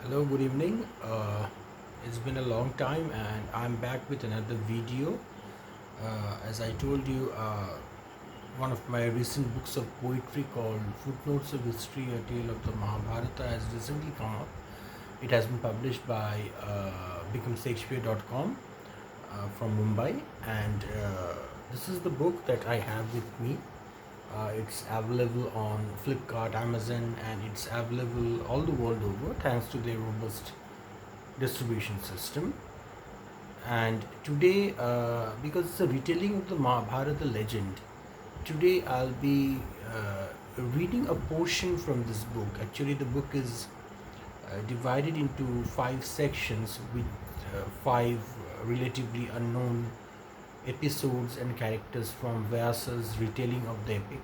Hello, good evening. It's been a long time, and I'm back with another video. As I told you, one of my recent books of poetry called Footnotes of History, A Tale of the Mahabharata, has recently come up. It has been published by BecomeShakespeare.com from Mumbai, and this is the book that I have with me. It's available on Flipkart, Amazon, and it's available all the world over thanks to their robust distribution system. And today, because it's a retelling of the Mahabharata legend, today I'll be reading a portion from this book. Actually, the book is divided into five sections with five relatively unknown episodes and characters from Vyasa's retelling of the epic.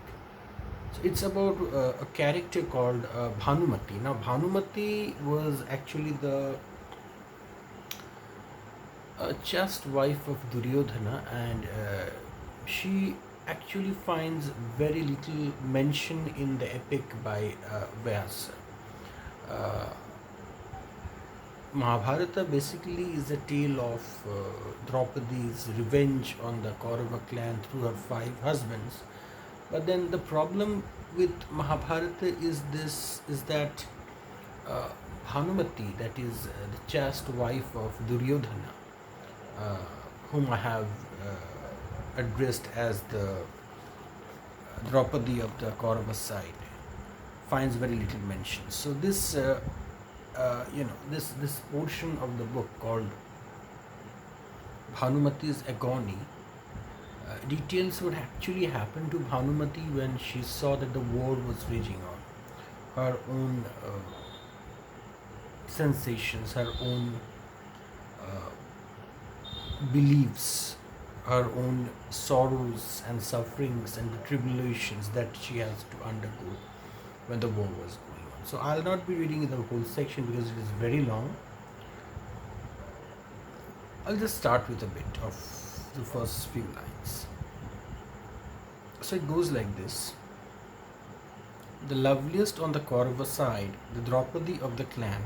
So it's about a character called Bhanumati. Now, Bhanumati was actually the chaste wife of Duryodhana, and she actually finds very little mention in the epic by Vyasa. Uh, Mahabharata basically is a tale of Draupadi's revenge on the Kaurava clan through her five husbands. But then the problem with Mahabharata is that uh, Bhanumati, that is the chaste wife of Duryodhana, uh, whom I have addressed as the Draupadi of the Kaurava side, finds very little mention. So this portion of the book called Bhanumati's agony details what actually happened to Bhanumati when she saw that the war was raging on. Her own sensations, her own beliefs, her own sorrows and sufferings and the tribulations that she has to undergo when the war was going on. So I'll not be reading the whole section because it is very long. I'll just start with a bit of the first few lines. So it goes like this. The loveliest on the Kaurava side, the Draupadi of the clan,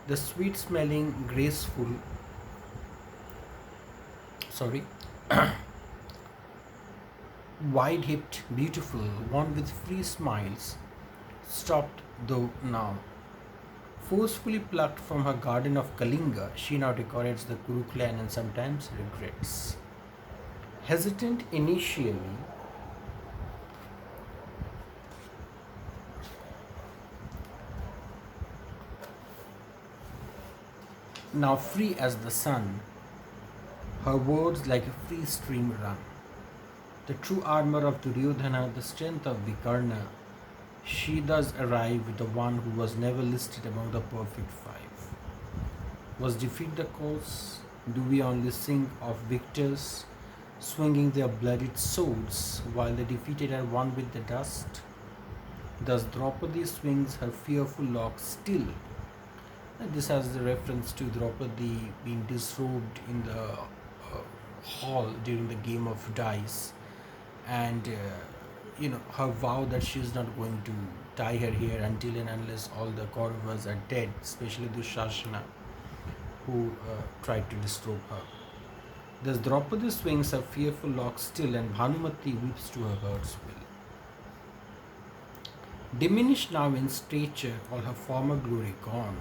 the sweet smelling, graceful, sorry, wide hipped, beautiful, one with free smiles, stopped though now. Forcefully plucked from her garden of Kalinga, she now decorates the Kuru clan and sometimes regrets. Hesitant initially, now free as the sun, her words like a free stream run. The true armor of Duryodhana, the strength of Vikarna, she does arrive with the one who was never listed among the perfect five. Was defeat the cause? Do we only sing of victors swinging their bloodied swords while the defeated are one with the dust? Thus Draupadi swings her fearful locks still. And this has the reference to Draupadi being disrobed in the hall during the game of dice, and her vow that she is not going to tie her hair until and unless all the Kauravas are dead, especially Dushasana, who tried to disrobe her. Thus Draupadi swings her fearful locks still, and Bhanumati weeps to her heart's will. Diminished now in stature, all her former glory gone,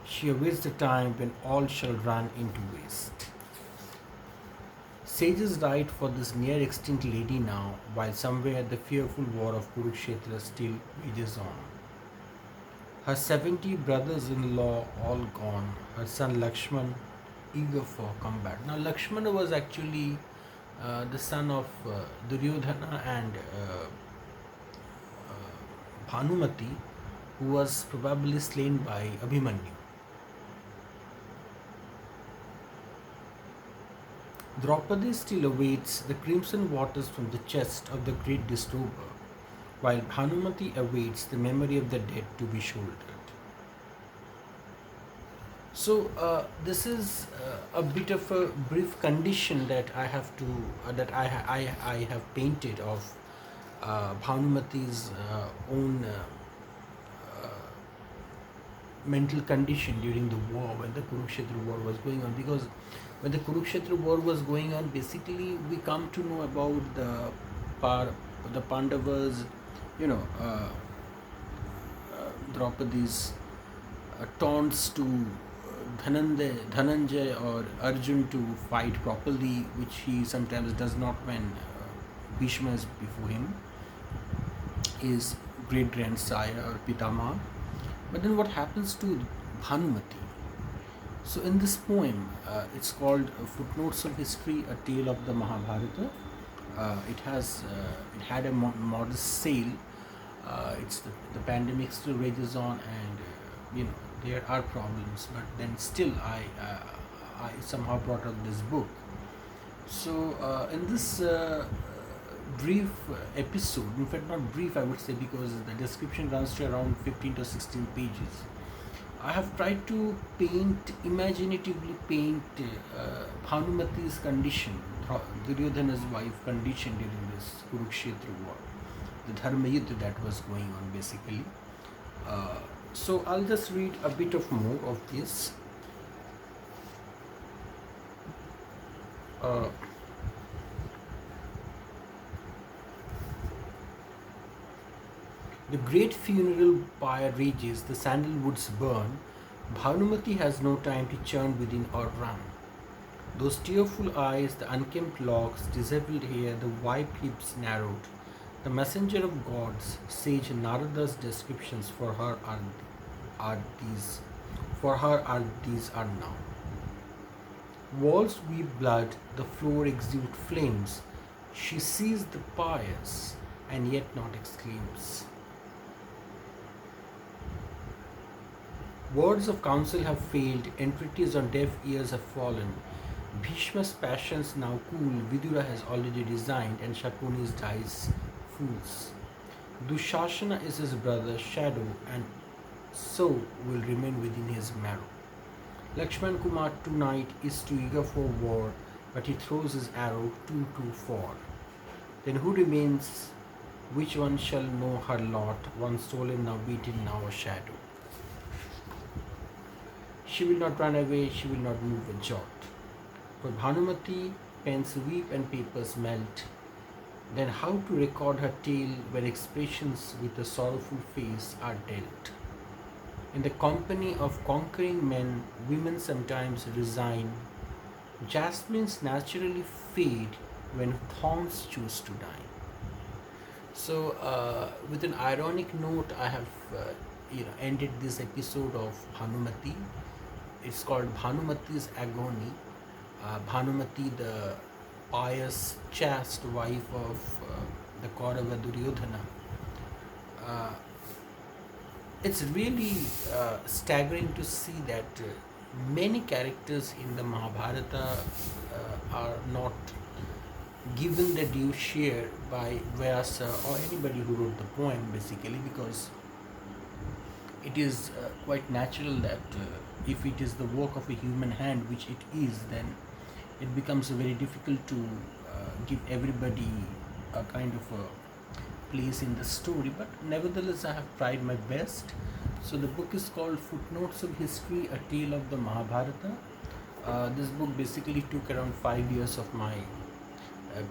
she awaits the time when all shall run into waste. Sages write for this near extinct lady now, while somewhere the fearful war of Kurukshetra still wages on. Her 70 brothers in law all gone, her son Lakshman eager for combat. Now, Lakshmana was actually the son of Duryodhana and Bhanumati, who was probably slain by Abhimanyu. Draupadi still awaits the crimson waters from the chest of the great disrober, while Bhanumati awaits the memory of the dead to be shouldered. So this is a bit of a brief condition that I have to I have painted of Bhanumati's own mental condition during the war when the Kurukshetra war was going on, because when the Kurukshetra war was going on, basically we come to know about Par, the Pandavas, you know, Draupadi's taunts to Dhananjay or Arjun to fight properly, which he sometimes does not when Bhishma is before him, his great grandsire or Pitama. But then what happens to Bhanumati? So in this poem, it's called Footnotes of History, a tale of the Mahabharata. It had a modest sale. The pandemic still rages on, and there are problems. But then still, I somehow brought up this book. So in this brief episode, in fact not brief I would say, because the description runs to around 15 to 16 pages, I have tried to imaginatively paint Bhanumati's condition, Duryodhana's wife condition during this Kurukshetra war, the Dharma Yuddha that was going on basically. So I'll just read a bit of more of this. The great funeral pyre rages, the sandalwoods burn. Bhanumati has no time to churn within or run. Those tearful eyes, the unkempt locks, disheveled hair, the white lips narrowed. The messenger of gods, sage Narada's descriptions for her are these. For her these are now. Walls weep blood, the floor exude flames. She sees the pious and yet not exclaims. Words of counsel have failed, entreaties on deaf ears have fallen. Bhishma's passions now cool, Vidura has already resigned, and Shakunis dies fools. Dushasana is his brother's shadow, and so will remain within his marrow. Lakshman Kumar tonight is too eager for war, but he throws his arrow too far. Then who remains? Which one shall know her lot? One stolen, now beaten, now a shadow. She will not run away, she will not move a jot. For Bhanumati, pens weep and papers melt. Then how to record her tale when expressions with a sorrowful face are dealt? In the company of conquering men, women sometimes resign. Jasmines naturally fade when thorns choose to die. So, with an ironic note, I have ended this episode of Bhanumati. It's called Bhanumati's Agony. Bhanumati, the pious, chaste wife of the Kaurava Duryodhana. It's really staggering to see that many characters in the Mahabharata are not given the due share by Vyasa or anybody who wrote the poem basically, because it is quite natural that if it is the work of a human hand, which it is, then it becomes very difficult to give everybody a kind of a place in the story. But nevertheless, I have tried my best. So the book is called Footnotes of History, a tale of the Mahabharata. This book basically took around 5 years of my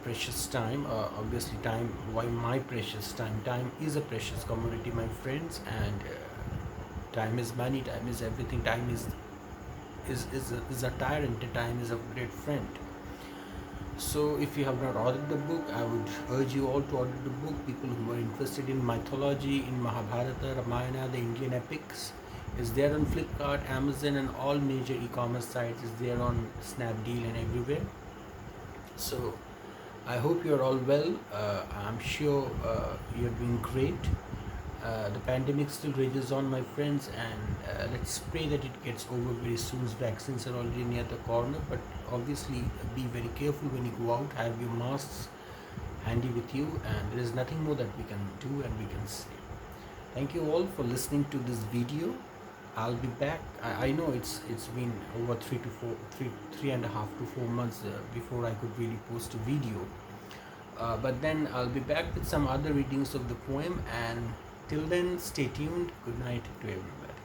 precious time. Obviously, time, why my precious time? Time is a precious commodity, my friends, and time is money, time is everything. Time is a tyrant, time is a great friend. So if you have not ordered the book, I would urge you all to order the book. People who are interested in mythology, in Mahabharata, Ramayana, the Indian epics, is there on Flipkart, Amazon, and all major e-commerce sites. Is there on Snapdeal and everywhere. So I hope you are all well. I'm sure you're doing great. The pandemic still rages on, my friends, and let's pray that it gets over very soon. Vaccines are already near the corner, but obviously be very careful when you go out. Have your masks handy with you, and there is nothing more that we can do and we can say. Thank you all for listening to this video. I'll be back. I know it's been over 3.5 to 4 months before I could really post a video. But then I'll be back with some other readings of the poem, and till then, stay tuned. Good night to everyone.